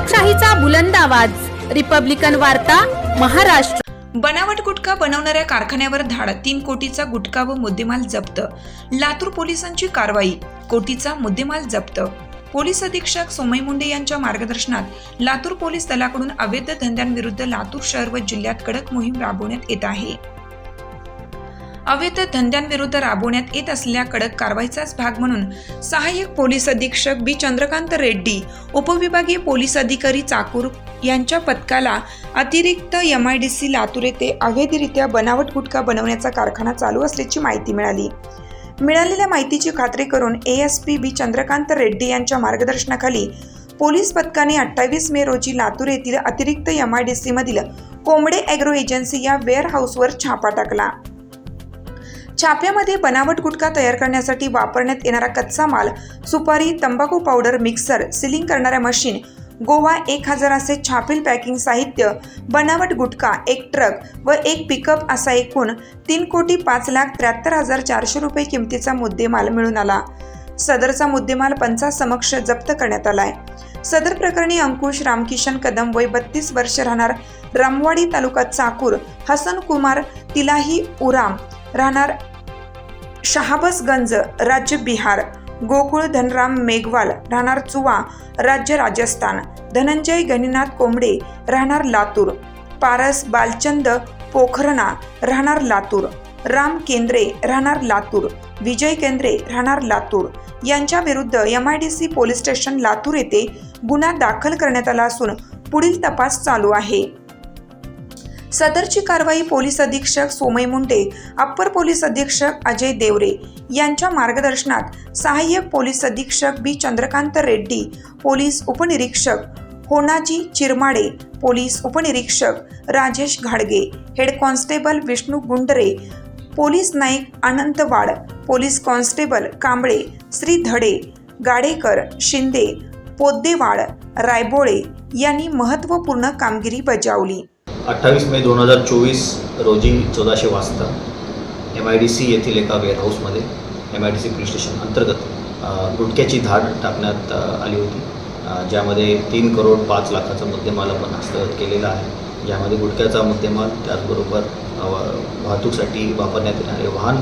लोकशाहीचा बुलंद आवाज, रिपब्लिकन वार्ता, महाराष्ट्र। बनावट गुटखा बनवणाऱ्या कारखान्यावर धाड, 3 कोटीचा गुटखा व मुद्देमाल जप्त। लातूर पोलिसांची कारवाई, कोटीचा मुद्देमाल जप्त। पोलीस अधीक्षक सोमय मुंडे यांच्या मार्गदर्शनात लातूर पोलीस दलाकडून अवैध धंद्यांविरुद्ध लातूर शहर व जिल्ह्यात कडक मोहीम राबवण्यात येत आहे। अवैध धंद्यांविरुद्ध राबवण्यात येत असलेल्या कडक कारवाईचाच भाग म्हणून सहाय्यक पोलीस अधीक्षक बी चंद्रकांत रेड्डी, उपविभागीय पोलीस अधिकारी चाकूर यांच्या पथकाला अतिरिक्त MIDC लातूर येथे अवैधरित्या बनावट गुटखा बनवण्याचा कारखाना चालू असल्याची माहिती मिळाली। मिळालेल्या माहितीची खात्री करून ASP बी चंद्रकांत रेड्डी यांच्या मार्गदर्शनाखाली पोलीस पथकाने 28 मे रोजी लातूर येथील अतिरिक्त MIDC मधील कोंबडे ॲग्रो एजन्सी या वेअरहाऊसवर छापा टाकला। छाप्यामध्ये बनावट गुटखा तयार करण्यासाठी वापरण्यात येणारा कच्चा माल, सुपारी, तंबाखू पावडर, मिक्सर, सीलिंग करणाऱ्या मशीन, गोवा 1000 असे छापील पॅकिंग साहित्य, बनावट गुटखा, एक ट्रक व एक पिकअप असा एकूण 3,05,73,400 रुपये किमतीचा मुद्देमाल मिळून आला। सदरचा मुद्देमाल पंचासमक्ष जप्त करण्यात आलाय। सदर प्रकरणी अंकुश रामकिशन कदम वय 32 वर्ष राहणार रामवाडी तालुका चाकूर, हसन कुमार तिलाही उराम राहणार शहाबसगंज राज्य बिहार, गोकुळ धनराम मेघवाल राहणार चुवा राज्य राजस्थान, धनंजय गणिनाथ कोंबडे राहणार लातूर, पारस बालचंद पोखरणा राहणार लातूर, राम केंद्रे राहणार लातूर, विजय केंद्रे राहणार लातूर यांच्या विरुद्ध MIDC पोलीस स्टेशन लातूर येथे गुन्हा दाखल करण्यात आला असून पुढील तपास चालू आहे। सदरची कारवाई पोलीस अधीक्षक सोमय मुंडे, अप्पर पोलीस अधीक्षक अजय देवरे यांच्या मार्गदर्शनात सहाय्यक पोलीस अधीक्षक बी चंद्रकांत रेड्डी, पोलीस उपनिरीक्षक होनाजी चिरमाडे, पोलीस उपनिरीक्षक राजेश घाडगे, head constable Vishnu Gundare, police naik Anant Wad, police constable Kamble, Shri धडे, गाडेकर, शिंदे, पोद्देवाड, रायबोळे यांनी महत्त्वपूर्ण कामगिरी बजावली। 28 मे 2024 रोजी 1400 वाजता MIDC येथील एका वेअरहाऊसमध्ये MIDC पोलीस स्टेशन अंतर्गत गुटख्याची धाड टाकण्यात आली होती, ज्यामध्ये 3,05,00,000चा मुद्देमाल आपण हस्तगत केलेला आहे। ज्यामध्ये गुटख्याचा मुद्देमाल, त्याचबरोबर वाहतूकसाठी वापरण्यात येणारे वाहन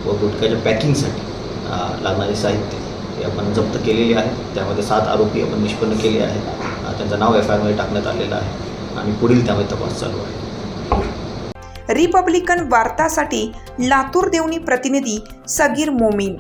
व गुटख्याच्या पॅकिंगसाठी लागणारे साहित्य हे आपण जप्त केलेले आहे। त्यामध्ये 7 आरोपी आपण निष्पन्न केले आहेत। त्यांचं नाव FIR मध्ये टाकण्यात आलेलं आहे आणि पुढील त्यामध्ये तपास चालू आहे। रिपब्लिकन वार्तासाठी लातूर देवणी प्रतिनिधी सगीर मोमीन।